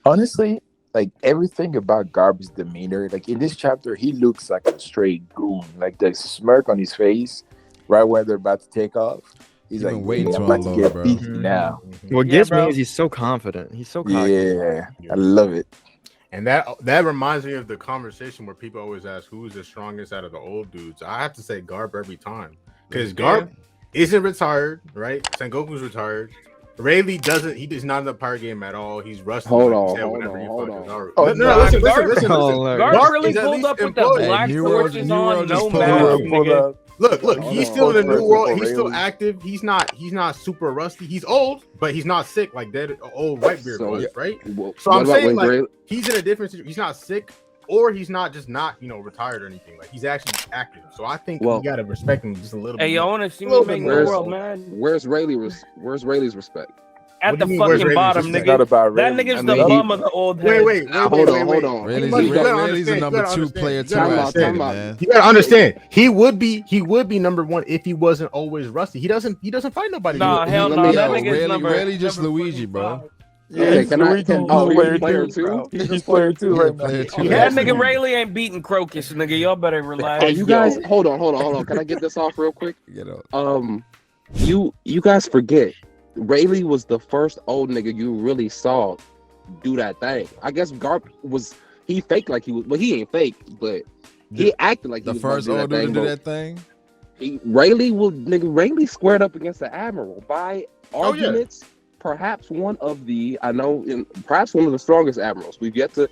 Honestly, like everything about Garb's demeanor, like in this chapter, he looks like a straight goon. Like the smirk on his face, right when they're about to take off. He's You've like, been waiting "Yeah, I'm to about to unload, get bro. beefy now." What Yeah, gets me bro. is he's so confident. He's so cocky. Yeah, I love it. And that reminds me of the conversation where people always ask who's the strongest out of the old dudes. I have to say Garp every time because Garp isn't retired, right? Sengoku's retired. Rayleigh doesn't. He does not in the power game at all. He's rusty. Hold like on, said, hold whenever on, you hold fuck on. with Naruto. Oh, Listen. Garp Garp really is at pulled least up with the employed. black New World- torches New on, World no just pulled mask, up. nigga. Look, Hold he's on, still in the hold new on, world. hold He's on, still Rayleigh. active. He's not super rusty. He's old, but he's not sick like that old Whitebeard So, was, right? Well, So what I'm about saying when like Gray? he's in a different situation. He's not sick, or he's not just not retired or anything. Like he's actually active. So I think Well- we gotta respect him just a little Hey, bit. y'all more. want to see A me little make bit the more. world mad? Where's Rayleigh's respect? At What the do you mean, where's fucking Rayleigh's bottom, respect? It's not nigga. about That Rayleigh. nigga's I the mean, bum of the old head. Wait. Hold on. Rayleigh's You gotta a understand, number you gotta 2 understand, player you too. gotta at understand. State, man. You gotta understand. He would be number one if he wasn't always rusty. He doesn't fight nobody. Nah, hell let no. me- That yo, nigga's number. Rayleigh just number Luigi, bro. 45. Okay, he's can I- Luigi, can- he's oh, he's player player two, two? bro. He's He's player two Yeah, right now. player two. He That has to nigga be. Rayleigh ain't beating Crocus, nigga. Y'all better relax. Hey, you guys, hold on. Can I get this off real quick? You know, You guys forget Rayleigh was the first old nigga you really saw do that thing. I guess Garp he faked like he was, but he ain't fake, but he acted like he the was about first to do old that dude thing. to do but that thing. Rayleigh squared up against the Admiral by arguments. Perhaps one of the perhaps one of the strongest admirals. We've yet to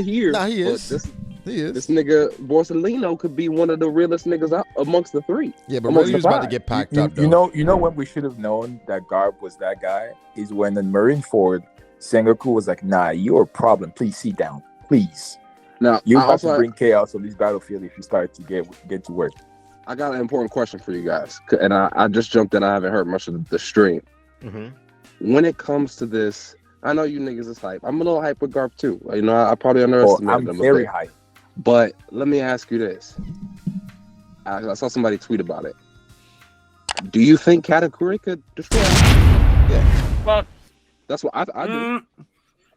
hear. Nah, he but is. He is. This nigga Borsellino could be one of the realest niggas out amongst the three. Yeah, but amongst Rayleigh the was about to five. get packed You, up. you Though. know when we should have known that Garb was that guy is when in Marineford, Sengoku was like, "Nah, you're a problem. Please sit down, please. Now You're I about also to bring chaos on this battlefield if you start to get to work." I got an important question for you guys, and I just jumped in. I haven't heard much of the stream. Mm-hmm. When it comes to this, I know you niggas is hype. I'm a little hype with Garp too. You know, I probably Oh, underestimated I'm him. very high. But let me ask you this. I saw somebody tweet about it. Do you think Katakuri could destroy him? Fuck. That's what I do.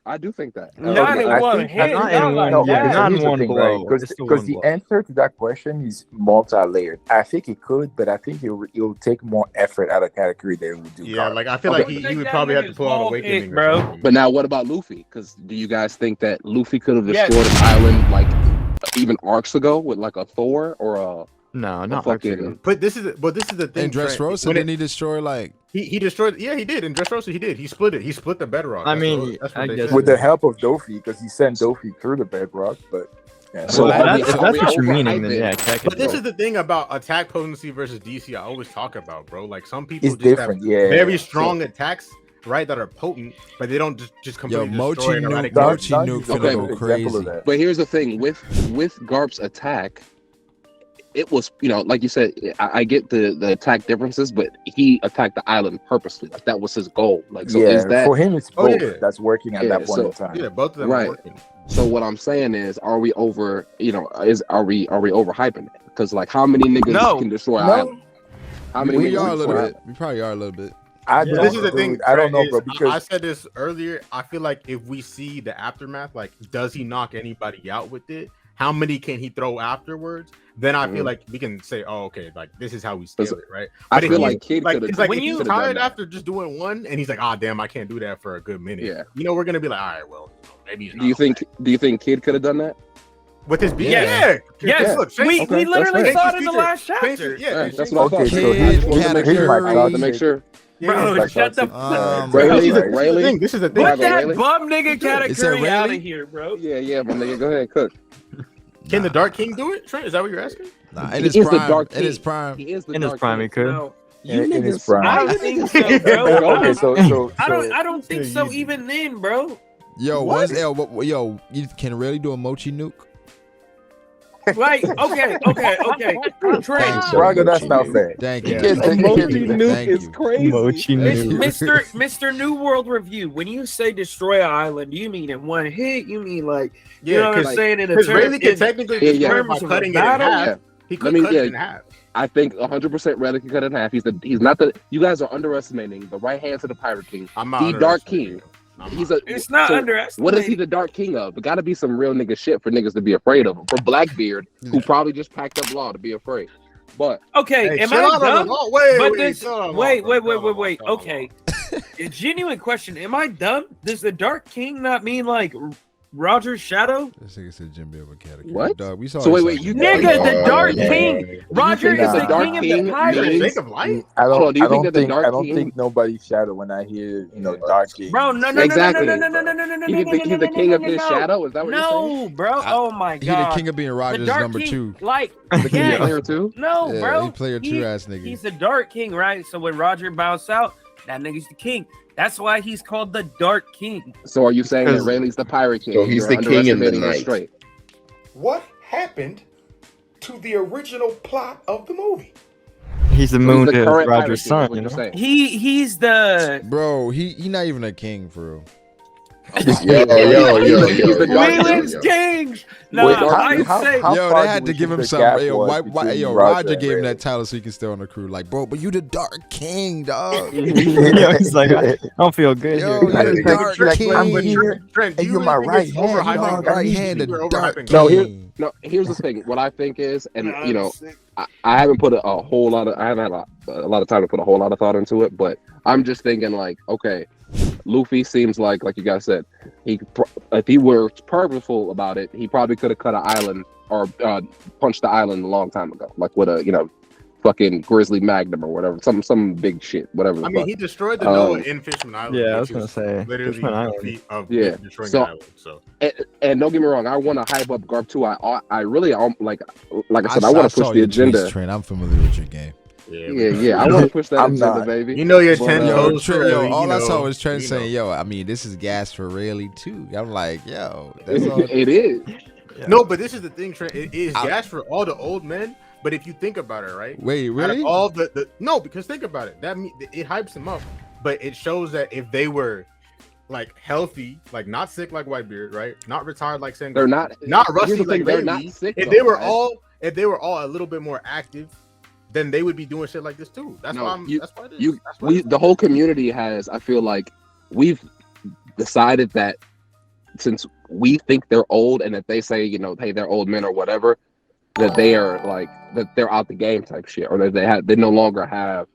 I do think that. Not Okay, in I one think- hit. not Not in like one- that. not in here's the one thing, blow. right? It's still Because one the blow. answer to that question is multi-layered. I think it could, but I think it'll take more effort out of category than it would do. Yeah, Garb. like I feel Okay. like he would probably have to pull out Awakening, bro. or something. But now what about Luffy? Because do you guys think that Luffy could have Yes. destroyed an island like even arcs ago with like a Thor or a No, not fucking fucking. But this is the thing. And Dressrosa When it- didn't he destroy like? he destroyed. Yeah, he did. In Dressrosa, he did. He split it. He split the bedrock. I That's mean, what- that's what I they guess- said. With the help of Dofi, because he sent Dofi through the bedrock, but yeah. So Well, are that's, we- if are that's we what you're meaning, then overhyping? yeah, check But it. this is the thing about attack potency versus DC. I always talk about, bro. Like some people It's just different, have yeah. very strong attacks, right? That are potent, but they don't just Yo, completely Mochi destroy and Nuke, eradicate. Mochi Don- Nuke Don's finna an go example crazy. of that. But here's the thing with Garp's attack, it was, you know, like you said, I get the attack differences, but he attacked the island purposely. Like that was his goal. Like, so yeah, is that for him it's Oh, both yeah. that's working at Yeah, that point so- in time. Yeah, both of them Right. are working. so what I'm saying is, are we over, you know, are we overhyping it? Because like how many niggas No. can destroy an No, island? How many We niggas are a can little destroy bit. We probably are a little bit. I But don't, this is the thing. dude, I don't know, is, bro, I because said this earlier. I feel like if we see the aftermath, like does he knock anybody out with it? How many can he throw afterwards? Then I feel Mhm. like we can say, oh, okay, like this is how we scale it, right? I But if feel he- like Kid could it's like when if you- he's tired after just doing one, and he's like, ah, damn, I can't do that for a good minute. Yeah. You know, we're gonna be like, all right, well, maybe he's not. Do you think Kid could have done that? with his beat? Yes. Yeah. Yes, Look, we okay, literally that's saw right. it in the last Thank chapter. you. Yeah, Yeah, that's what I okay, thought. so Kid, here's I wanted to make here's sure. my I wanted to thought. make sure. Bro, That's shut the toxic. fuck Rayleigh, This is the Rayleigh? thing. This is the thing. Put that Rayleigh? bum nigga Is that Katakuri out Rayleigh? of here, bro. Yeah, my nigga, go ahead, cook. Can the Dark King do it? Trent, is that what you're asking? Nah, He in his is the prime. Dark In his King. prime. He is the In his Dark prime, King. he could. No, You In his niggas, prime. I don't think so, bro. Okay, so I don't think so even then, bro. Yo, What? yo, you can really do a Mochi Nuke? Like, okay. Trent, Brago, that's not fair. Thank You you. can't say- Mochi Thank Nuke is you. crazy. Mochi Nuke. Mr. New World Review, when you say destroy an island, do you mean in one hit? You mean like, you know what I'm because saying? In a Because term, Rayleigh can in technically Yeah, destroy yeah. it by terms of cutting a it in battle? half. Yeah. He I could mean, cut yeah. it in half. I think 100% Rayleigh can cut it in half. He's not the. You guys are underestimating the right hand to the Pirate King, I'm not the Dark underestimating King, He's a. It's not so underestimated. What is he the Dark King of? It got to be some real nigga shit for niggas to be afraid of him. For Blackbeard, who probably just packed up law to be afraid. But Okay, Hey, am chill I out on dumb? the law. Wait, But wait, this, chill on the law, wait, bro. wait, Chill wait, on the wait, law, wait. chill on the law. Okay, a genuine question. Am I dumb? Does the Dark King not mean like Roger's shadow? This nigga said Jim Beaver category. What? Dog, we saw So this wait, out you there. Nigga, the Dark yeah. King. Roger think is that the the Dark king of King the You're pirates. Jake of Light? I Hold on, don't. do you I think don't that the think. Dark I don't King- think nobody's shadow when I hear Dark King. Bro, no, no, Exactly. no, no, no, no, no, no, no, no, You no, think he's the king of his no. shadow? Is that what you're saying? No, bro. Oh my He the god. king of being The Rogers Dark number King, 2. like, The king yes. of player too? No, Yeah, bro. he player 2 ass nigga. He's the Dark King, right? So when Roger bounced out, that nigga's the king. That's why he's called the Dark King. So are you saying that Because- Rayleigh's the pirate king? So he's You're the king and the underestimating his knight. strength. What happened to the original plot of the movie? He's the So moon he's the to current pirate Roger's king, is son, what you you're know? saying. He's the Bro, he not even a king for real. Yo, He's the Dark King. Leland's kings. No, Wait, I'd say how Yo, far they do had we to give think him the some. gap Yo, was between Roger and gave him Ray? that title so he can stay on the crew. Like, bro, but you the Dark King, dog. Yo, he's like, I don't feel good Yo, here. you're the Like, Dark like, King. I'm here, Trent, do and you you're really my think right it's hand. overhyped? You're my Like, right you hand, think the we're Dark overhyping No, King. here's the thing. What I think is, and you know, I haven't put a whole lot of, I haven't had a lot of time to put a whole lot of thought into it, but I'm just thinking like, okay, Luffy seems like you guys said, if he were purposeful about it, he probably could have cut an island or punched the island a long time ago, like with a fucking Grizzly Magnum or whatever, some big shit, whatever. I mean, he destroyed the Noah in Fishman Island. Yeah, I which was gonna is say, literally Fishman Island. the feat of Yeah. destroying So- the island. So and don't get me wrong, I want to hype up Garp too. I really like I said, I saw want to push the your agenda. tweets, Trent. I'm familiar with your game. Yeah, I want to push that I'm agenda, not. baby. you know your But, 10 uh, Yo, toes. Trent, yo, all I saw was Trent you saying, know. "Yo, I mean, this is gas for Rayleigh too." I'm like, yo, that's all. It is. No, but this is the thing, Trent. It is I- gas for all the old men. But if you think about it, right? Wait, Out of really? all the no, because think about it. It hypes them up, but it shows that if they were like healthy, like not sick like Whitebeard, right? Not retired like Sengoku. They're not Not rusty here's the thing, like they're Rayleigh. not sick. If though, they were guys. all a little bit more active, then they would be doing shit like this too. That's No, why that's why it is. That's why it is. the whole community has, I feel like we've decided that since we think they're old and that they say, hey, they're old men or whatever, that they are like that they're out the game type shit, or that they no longer have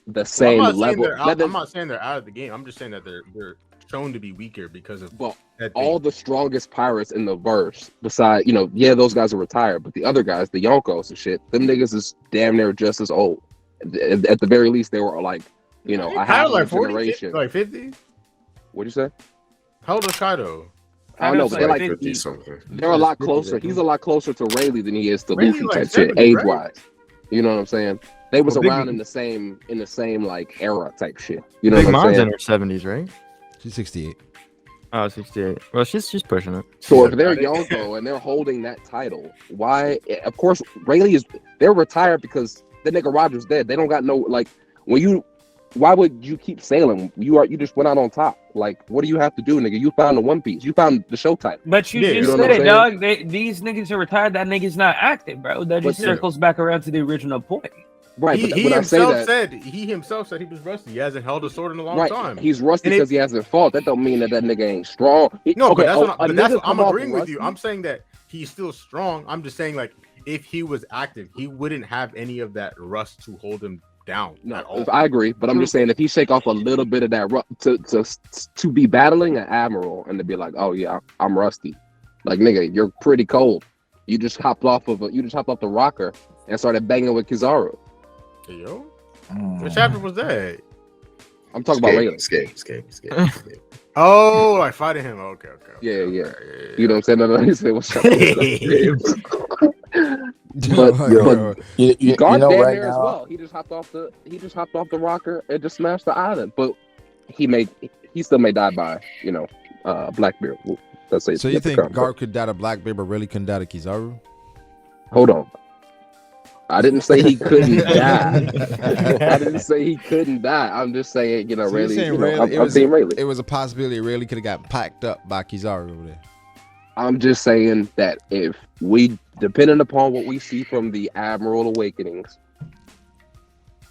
the same I'm not saying level. they're out, I'm not saying they're out of the game. I'm just saying that they're shown to be weaker because of Well, that all the strongest pirates in the verse, beside, those guys are retired, but the other guys, the Yonkos and shit, them niggas is damn near just as old. At the very least, they were like, a half Kaido like a 40, generation. like 50. What'd you say? How old is Kaido? I don't know, but they're like like 50 something. they're a lot closer. He's a lot closer to Rayleigh than he is to Rayleigh Luffy like type shit, 70, age right? wise. You know what I'm saying? They was Well, Big- around in the same like era type shit. You know Big what I'm Mom's saying? in her 70s, right? She's 68. Oh, 68. Well, she's pushing it. So if they're Got it. Yonko and they're holding that title, why? Of course, Rayleigh they're retired because the nigga Roger's dead. They don't got no like why would you keep sailing? You just went out on top. Like, what do you have to do, nigga? You found the One Piece. You found the show title. But you Yeah, just you know said what it, I'm dog. These niggas are retired. That nigga's not active, bro. That just But- circles back around to the original point. Right, He but I say himself that. he himself said he was rusty. He hasn't held a sword in a long Right, time. he's rusty And it- because he hasn't fought. That don't mean that nigga ain't strong. No, but a I'm nigga come off agreeing with you. rusty- I'm saying that he's still strong. I'm just saying like if he was active, he wouldn't have any of that rust to hold him down No, at all. I agree, but I'm just saying if he shake off a little bit of that to be battling an admiral and to be like, oh yeah, I'm rusty. Like nigga, you're pretty cold. You just hopped off the rocker and started banging with Kizaru. Hey, yo, what chapter was that? I'm talking about Rayleigh. Escape. Oh, like fighting him. Okay. Yeah. Okay, You know what I'm saying? No, he said, what's up? Yo, You Guard know damn right near as now, well. He just hopped off the rocker and just smashed the island. But he still may die by Blackbeard. Let's say. so you think Garp could die to Blackbeard, but really couldn't die to Kizaru? Hold on. I didn't say he couldn't die. I didn't say he couldn't die. I'm just saying, So you're really. saying Rayleigh- I'm saying Rayleigh. It was a possibility Rayleigh could have got packed up by Kizaru over there. I'm just saying that if we, depending upon what we see from the Admiral Awakenings,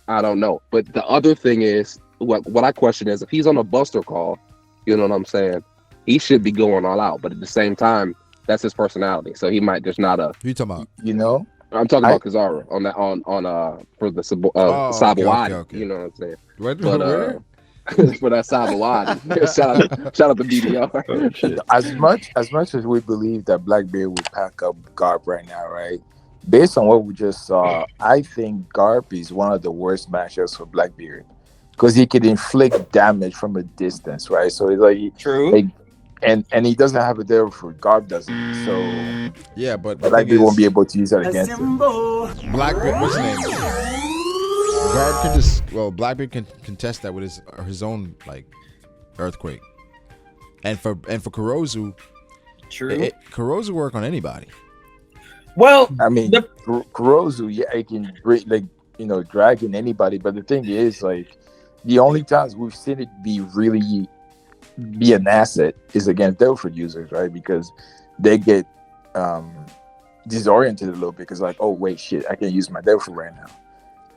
I don't know. But the other thing is, what I question is, if he's on a buster call You know what I'm saying? He should be going all out, but at the same time, that's his personality. So he might just not Who you talking about? You know, I'm talking I about Kizaru on that on for the Oh, Sabawadi. okay. You know what I'm saying? What? But Where? for that Sabawadi, shout out to DDR. Oh shit. as much as we believe that Blackbeard would pack up Garp right now, right? Based on what we just saw, I think Garp is one of the worst matchups for Blackbeard because he could inflict damage from a distance, right? So it's True. like, and he doesn't have it there for Garp doesn't. So Yeah, but the thing Blackbeard won't is, be able to use that against him. Blackbeard. What's his name? Garb can just Blackbeard can contest that with his own like earthquake, and for Kurozu, True. Kurozu work on anybody. Well, I mean, the- Kurozu, yeah, he can bring dragging anybody, but the thing is, like, the only times we've seen it be an asset is against Delphi users, right? Because they get disoriented a little bit because, like, oh wait, shit, I can't use my Delphi right now.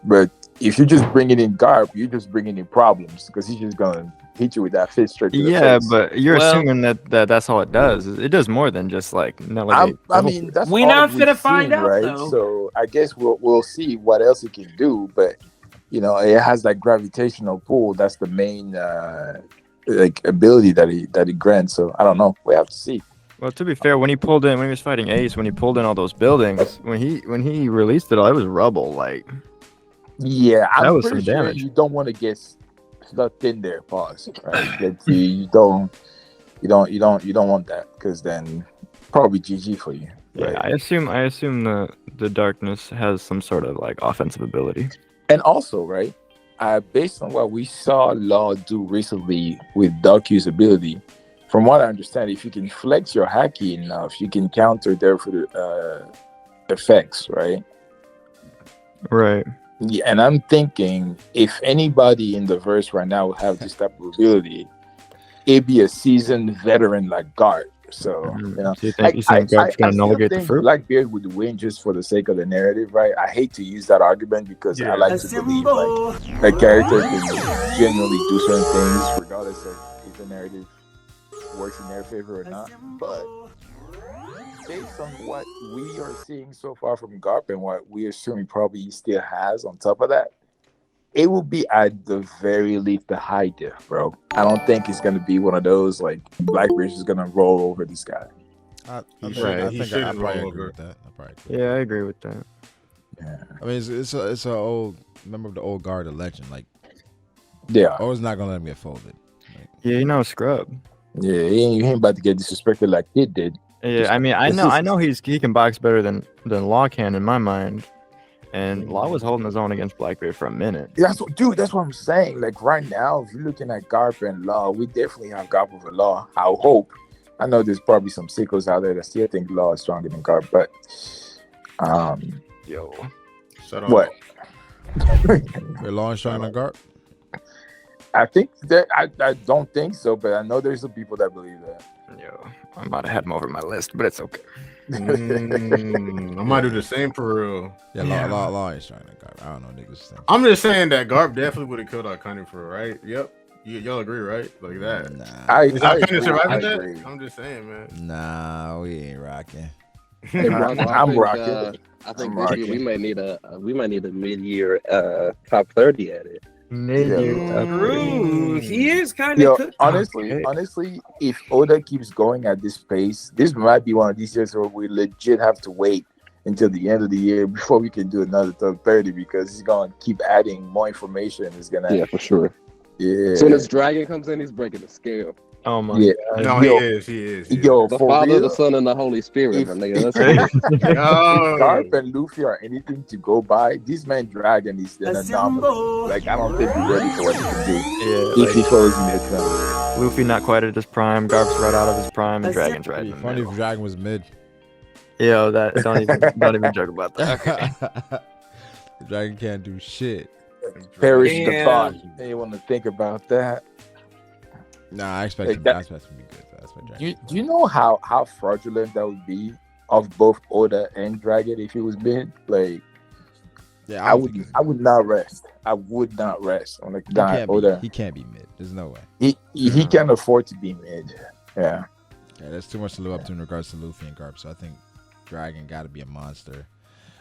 But if you just bring it in Garb, you're just bringing in problems because he's just gonna hit you with that fist straight to the Yeah, face. but you're Well- assuming that's all it does. It does more than just like navigate. I mean, that's We all not we've finna find seen, out, right? though. So I guess we'll see what else it can do. But it has that gravitational pull. That's the main ability that he grants. So I don't know. We have to see. Well, to be fair, when he was fighting Ace, when he pulled in all those buildings, when he released it all, it was rubble. Like Yeah, That I'm was pretty some sure damage. you don't want to get stuck in there. Pause. Right? That you don't want that because then probably GG for you. yeah, Right? I assume the darkness has some sort of like offensive ability. And also, right, based on what we saw Law do recently with Dark-Q's ability, from what I understand, if you can flex your haki enough, you can counter their effects, right? Right. Yeah, and I'm thinking if anybody in the verse right now would have this type of ability, it'd be a seasoned veteran like Guard. So, So you think Garp's gonna still navigate the think fruit? Blackbeard would win just for the sake of the narrative, right? I hate to use that argument because I like to believe like a character can genuinely do certain things regardless of if the narrative works in their favor or not. But based on what we are seeing so far from Garp and what we assume probably he still has on top of that, it will be at the very least the high diff, bro. I don't think it's gonna be one of those like Blackbeard's is gonna roll over this guy. I He think I shouldn't probably roll agree over. with that. Yeah, I agree with that. Yeah, I mean, it's a old member of the old guard, a legend. Like, yeah, always not gonna let him get folded. Yeah, scrub. yeah. He ain't about to get disrespected like Kid did. Yeah, I mean, I know he can box better than Law can in my mind, and Law was holding his own against Blackbeard for a minute. That's what I'm saying. Like right now, if you're looking at Garp and Law, we definitely have Garp over Law. I hope. I know there's probably some sickos out there that still think Law is stronger than Garp, but Yo, Shut up. what? We're long showing on guard. I think that I don't think so, but I know there's some people that believe that. yo, I might have had him over my list, but it's okay. I might do the same for real. Yeah, law ain't trying to guard. I don't know niggas. Think. I'm just saying that Garp definitely would have killed Arcani for real, right? Yep. Y'all agree, right? Like that. Nah, I Is Arcani agree, surviving I that? agree. I'm just saying, man. nah, we ain't rocking. Hey, Brago, I'm rocking. I think I'm this year rocking. we might need a mid-year top 30 at it. True. He is kind Yo, of cooked. honestly, if Oda keeps going at this pace, this might be one of these years where we legit have to wait until the end of the year before we can do another top 30 because he's gonna keep adding more information. It's gonna Yeah, for sure. yeah. As soon as Dragon comes in, he's breaking the scale. Oh my Yeah. god. No, Yo, he is. He is. Yo, The for Father, real, the Son, and the Holy Spirit, If- my nigga. That's what it is. Yo. if Garp and Luffy are anything to go by, this man Dragon is an anomaly. Like I don't think we're ready for what he can do Yeah, if he follows in the account. Luffy not quite at his prime, Garp's right out of his prime, and Dragon's right in It'd the be funny middle. if Dragon was mid. Yo, that don't even joke about that. The Dragon can't do shit. Perish the Damn. thought. Anyone to think about that? Nah, I expect Like him. that- I expect him to be good. That's what Dragon. Do you know how fraudulent that would be of both Oda and Dragon if he was mid? Like Yeah, I would not rest. I would not rest on a guy older. He can't be mid. There's no way. He can afford to be mid. Yeah. Yeah, there's too much to live up to in regards to Luffy and Garp. So I think Dragon got to be a monster.